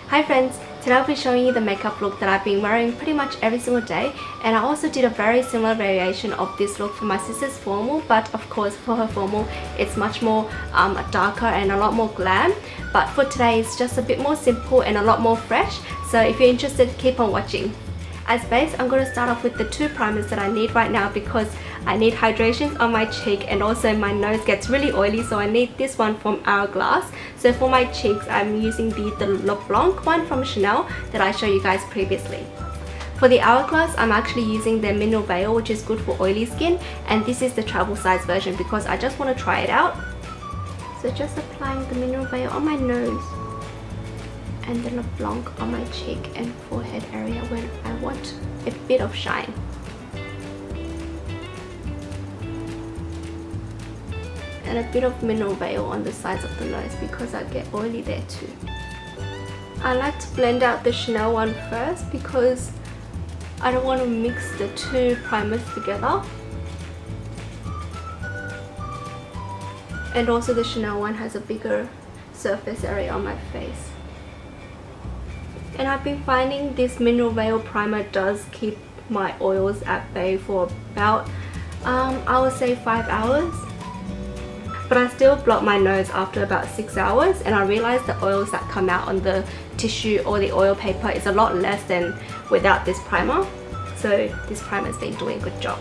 Hi friends, today I'll be showing you the makeup look that I've been wearing pretty much every single day, and I also did a very similar variation of this look for my sister's formal, but of course for her formal it's much more darker and a lot more glam, but for today it's just a bit more simple and a lot more fresh, so if you're interested keep on watching. As base, I'm going to start off with the two primers that I need right now because I need hydration on my cheek and also my nose gets really oily, so I need this one from Hourglass. So for my cheeks, I'm using the Blanc one from Chanel that I showed you guys previously. For the Hourglass, I'm actually using their Mineral Veil, which is good for oily skin, and this is the travel size version because I just want to try it out. So just applying the Mineral Veil on my nose and then a Blanc on my cheek and forehead area when I want a bit of shine. And a bit of Mineral Veil on the sides of the nose because I get oily there too. I like to blend out the Chanel one first because I don't want to mix the two primers together. And also the Chanel one has a bigger surface area on my face. And I've been finding this Mineral Veil primer does keep my oils at bay for about, I would say 5 hours. But I still block my nose after about 6 hours, and I realized the oils that come out on the tissue or the oil paper is a lot less than without this primer. So this primer's been doing a good job.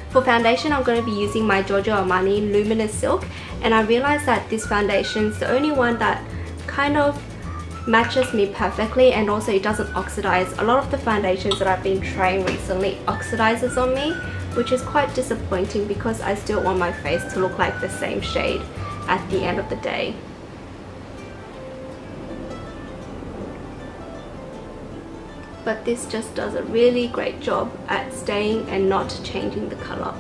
For foundation, I'm going to be using my Giorgio Armani Luminous Silk, and I realized that this foundation is the only one that kind of matches me perfectly, and also it doesn't oxidize. A lot of the foundations that I've been trying recently oxidizes on me, which is quite disappointing because I still want my face to look like the same shade at the end of the day. But this just does a really great job at staying and not changing the color.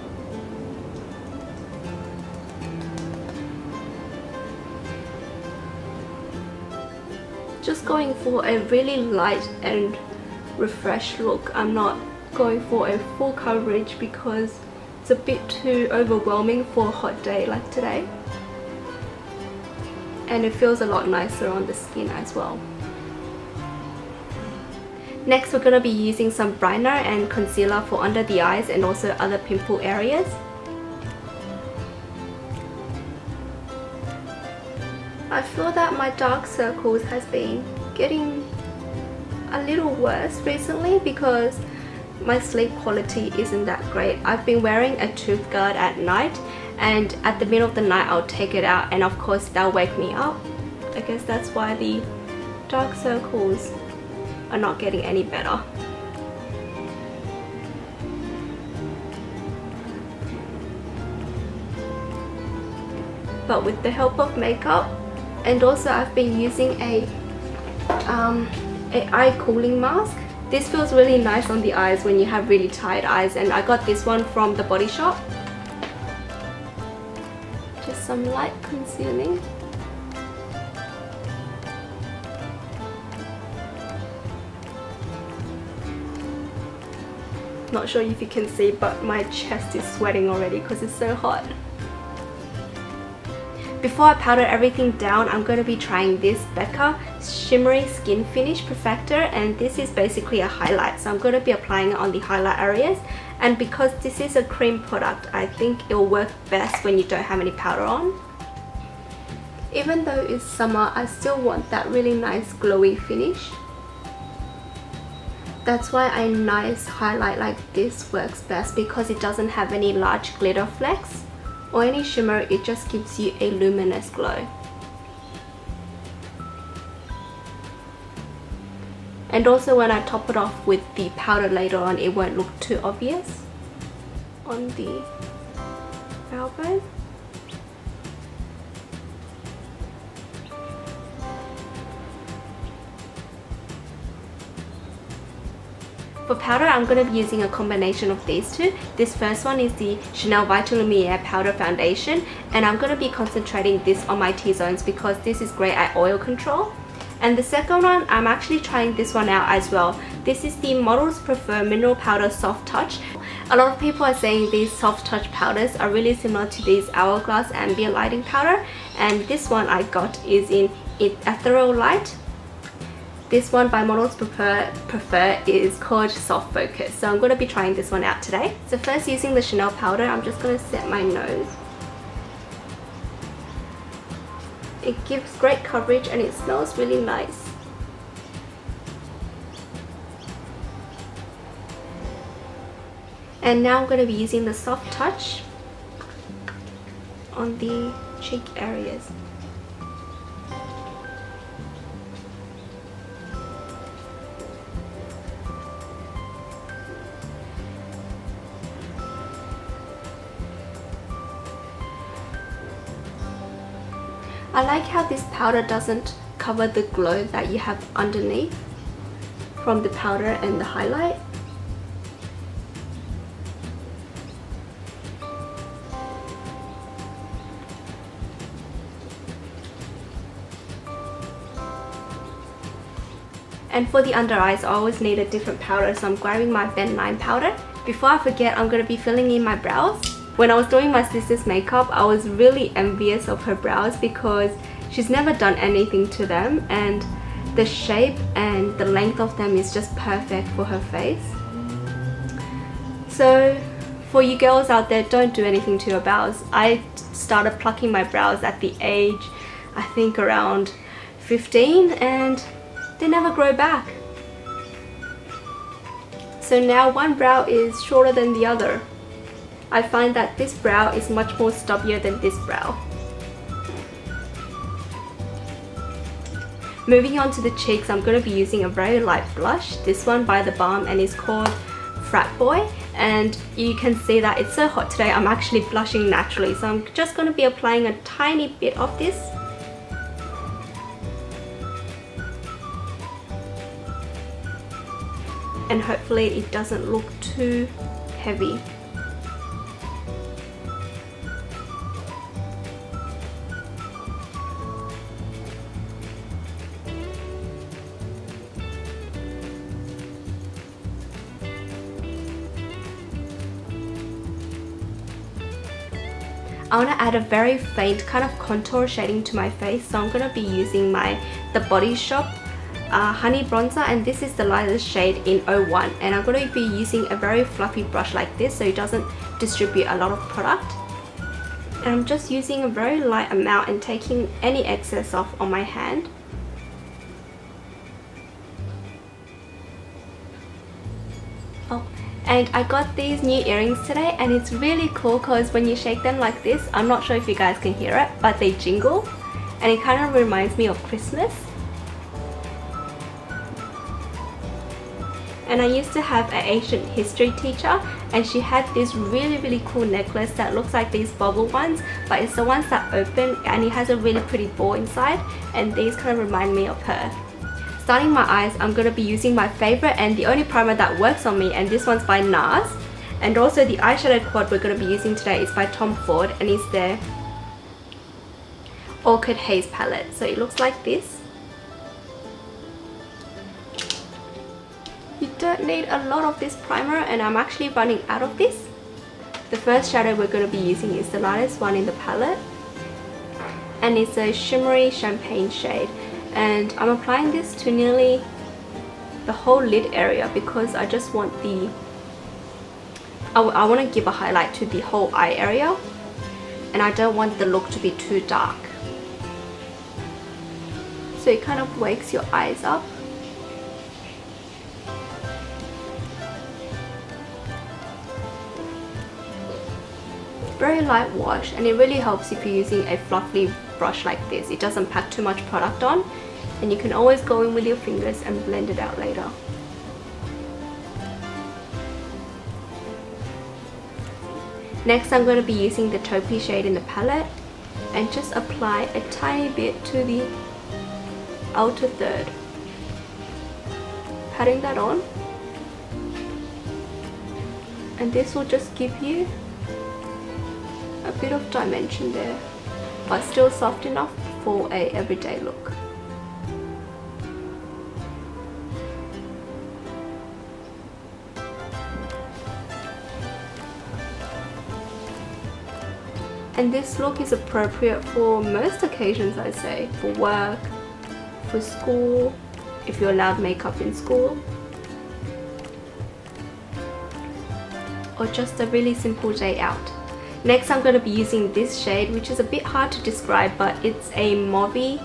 Just going for a really light and refreshed look. I'm not going for a full coverage because it's a bit too overwhelming for a hot day like today. And it feels a lot nicer on the skin as well. Next, we're going to be using some brightener and concealer for under the eyes and also other pimple areas. I feel that my dark circles has been getting a little worse recently because my sleep quality isn't that great. I've been wearing a tooth guard at night, and at the middle of the night I'll take it out and of course they'll wake me up. I guess that's why the dark circles are not getting any better. But with the help of makeup, and also I've been using a eye cooling mask. This feels really nice on the eyes when you have really tired eyes, and I got this one from the Body Shop. Just some light concealing. Not sure if you can see, but my chest is sweating already because it's so hot. Before I powder everything down, I'm going to be trying this Becca Shimmering Skin Finish Perfector, and this is basically a highlight, so I'm going to be applying it on the highlight areas. And because this is a cream product, I think it will work best when you don't have any powder on. Even though it's summer, I still want that really nice glowy finish. That's why a nice highlight like this works best, because it doesn't have any large glitter flecks or any shimmer. It just gives you a luminous glow. And also when I top it off with the powder later on, it won't look too obvious on the brow bone. For powder, I'm going to be using a combination of these two. This first one is the Chanel Vitalumiere Powder Foundation, and I'm going to be concentrating this on my T-zones because this is great at oil control. And the second one, I'm actually trying this one out as well. This is the Models Prefer Mineral Powder Soft Touch. A lot of people are saying these soft touch powders are really similar to these Hourglass Ambient Lighting Powder, and this one I got is in Ethereal Light. This one by Models Prefer is called Soft Focus. So I'm going to be trying this one out today. So first, using the Chanel powder, I'm just going to set my nose. It gives great coverage and it smells really nice. And now I'm going to be using the Soft Touch on the cheek areas. I like how this powder doesn't cover the glow that you have underneath from the powder and the highlight. And for the under eyes, I always need a different powder, so I'm grabbing my Ben 9 powder. Before I forget, I'm going to be filling in my brows. When I was doing my sister's makeup, I was really envious of her brows because she's never done anything to them, and the shape and the length of them is just perfect for her face. So for you girls out there, don't do anything to your brows. I started plucking my brows at the age, I think around 15, and they never grow back. So now one brow is shorter than the other. I find that this brow is much more stubbier than this brow. Moving on to the cheeks, I'm going to be using a very light blush. This one by the Balm, and it's called Frat Boy. And you can see that it's so hot today, I'm actually blushing naturally. So I'm just going to be applying a tiny bit of this. And hopefully it doesn't look too heavy. I want to add a very faint kind of contour shading to my face, so I'm going to be using the Body Shop Honey Bronzer, and this is the lightest shade in 01, and I'm going to be using a very fluffy brush like this so it doesn't distribute a lot of product. And I'm just using a very light amount and taking any excess off on my hand. And I got these new earrings today, and it's really cool because when you shake them like this, I'm not sure if you guys can hear it, but they jingle, and it kind of reminds me of Christmas. And I used to have an ancient history teacher, and she had this really cool necklace that looks like these bubble ones, but it's the ones that open, and it has a really pretty ball inside, and these kind of remind me of her. Starting my eyes, I'm going to be using my favorite and the only primer that works on me, and this one's by NARS. And also the eyeshadow quad we're going to be using today is by Tom Ford, and it's their Orchid Haze palette. So it looks like this. You don't need a lot of this primer, and I'm actually running out of this. The first shadow we're going to be using is the lightest one in the palette, and it's a shimmery champagne shade. And I'm applying this to nearly the whole lid area because I just want I want to give a highlight to the whole eye area, and I don't want the look to be too dark. So it kind of wakes your eyes up. Very light wash, and it really helps if you're using a fluffy brush like this. It doesn't pack too much product on, and you can always go in with your fingers and blend it out later. Next, I'm going to be using the taupey shade in the palette and just apply a tiny bit to the outer third, patting that on, and this will just give you a bit of dimension there, but still soft enough for a everyday look. And this look is appropriate for most occasions, I say, for work, for school, if you're allowed makeup in school, or just a really simple day out. Next, I'm going to be using this shade, which is a bit hard to describe, but it's a mauve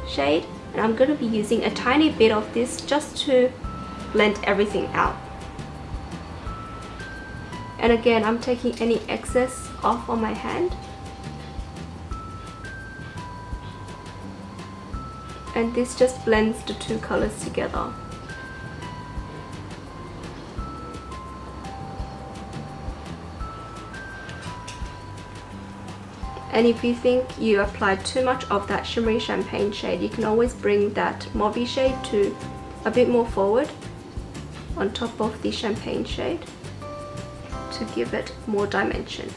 shade, and I'm going to be using a tiny bit of this just to blend everything out. And again, I'm taking any excess off on my hand. And this just blends the two colors together. And if you think you applied too much of that shimmery champagne shade, you can always bring that mauve shade to a bit more forward on top of the champagne shade to give it more dimension.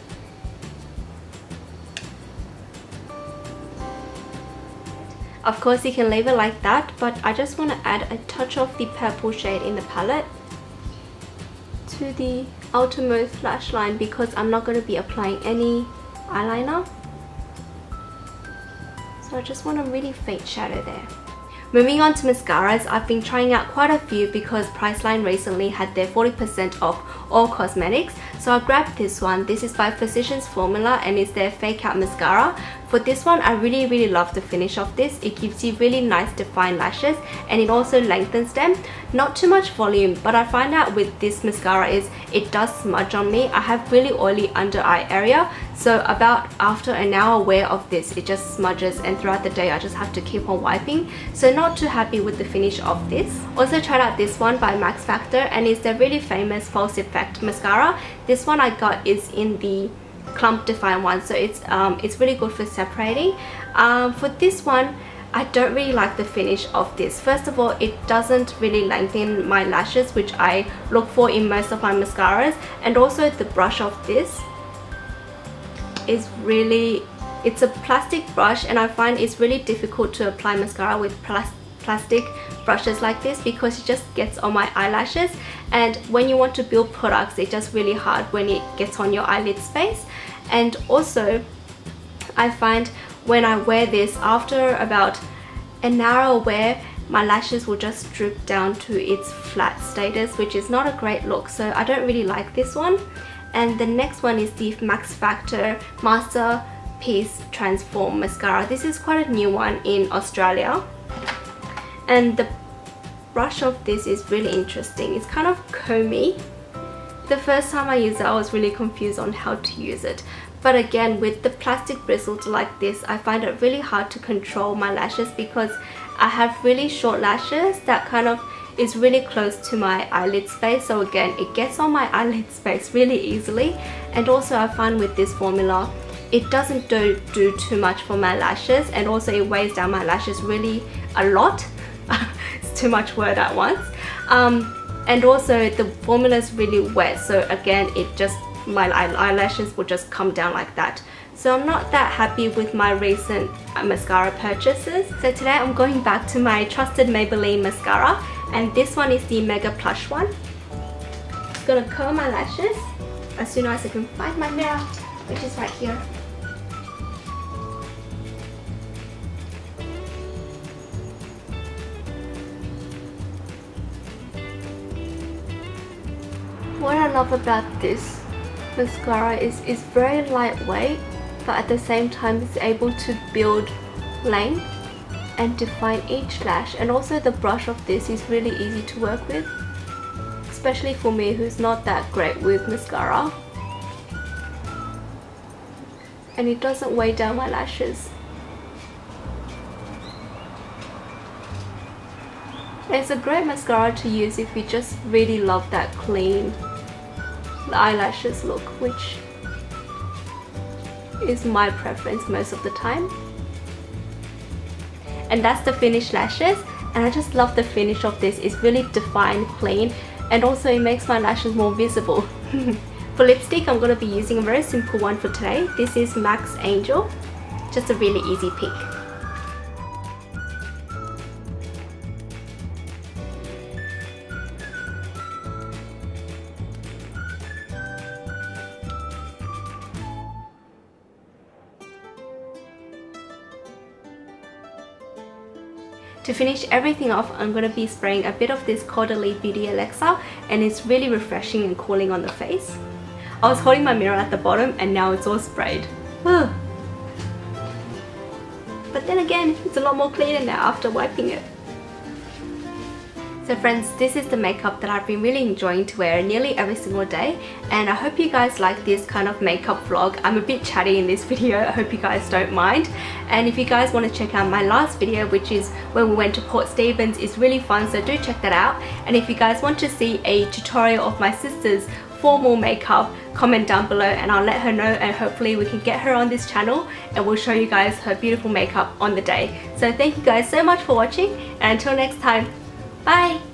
Of course, you can leave it like that, but I just want to add a touch of the purple shade in the palette to the outermost lash line because I'm not going to be applying any eyeliner. So I just want a really faint shadow there. Moving on to mascaras, I've been trying out quite a few because Priceline recently had their 40% off all cosmetics. So I grabbed this one. This is by Physicians Formula and it's their Fake Out Mascara. For this one, I really love the finish of this. It gives you really nice defined lashes and it also lengthens them. Not too much volume, but I find out with this mascara is it does smudge on me. I have really oily under eye area, so about after an hour wear of this, it just smudges, and throughout the day I just have to keep on wiping. So not too happy with the finish of this. Also tried out this one by Max Factor and it's the really famous False Effect mascara. This one I got is in the clump define one, so it's really good for separating. For this one, I don't really like the finish of this. First of all, it doesn't really lengthen my lashes, which I look for in most of my mascaras, and also the brush of this is really, it's a plastic brush and I find it's really difficult to apply mascara with plastic brushes like this because it just gets on my eyelashes, and when you want to build products, it's just really hard when it gets on your eyelid space. And also I find when I wear this, after about an hour wear, my lashes will just droop down to its flat status, which is not a great look, so I don't really like this one. And the next one is the Max Factor Masterpiece Transform Mascara. This is quite a new one in Australia, and the brush of this is really interesting. It's kind of comby. The first time I used it, I was really confused on how to use it. But again, with the plastic bristles like this, I find it really hard to control my lashes because I have really short lashes that kind of is really close to my eyelid space. So again, it gets on my eyelid space really easily. And also I find with this formula, it doesn't do too much for my lashes, and also it weighs down my lashes really a lot. It's too much word at once. And also the formula is really wet, so again it just, my eyelashes will just come down like that. So I'm not that happy with my recent mascara purchases. So today I'm going back to my trusted Maybelline mascara, and this one is the Mega Plush one. Just gonna curl my lashes as soon as I can find my mirror, which is right here. What I love about this mascara is it's very lightweight, but at the same time it's able to build length and define each lash, and also the brush of this is really easy to work with, especially for me who's not that great with mascara, and it doesn't weigh down my lashes. It's a great mascara to use if you just really love that clean eyelashes look, which is my preference most of the time. And that's the finished lashes, and I just love the finish of this. It's really defined, clean, and also it makes my lashes more visible. For lipstick, I'm going to be using a very simple one for today. This is MAC's Angel, just a really easy pick. To finish everything off, I'm going to be spraying a bit of this Caudalie Beauty Elixir, and it's really refreshing and cooling on the face. I was holding my mirror at the bottom and now it's all sprayed. But then again, it's a lot more cleaner now after wiping it. So friends, this is the makeup that I've been really enjoying to wear nearly every single day, and I hope you guys like this kind of makeup vlog. I'm a bit chatty in this video, I hope you guys don't mind. And if you guys want to check out my last video, which is when we went to Port Stephens, it's really fun, so do check that out. And if you guys want to see a tutorial of my sister's formal makeup, comment down below and I'll let her know, and hopefully we can get her on this channel and we'll show you guys her beautiful makeup on the day. So thank you guys so much for watching, and until next time, bye!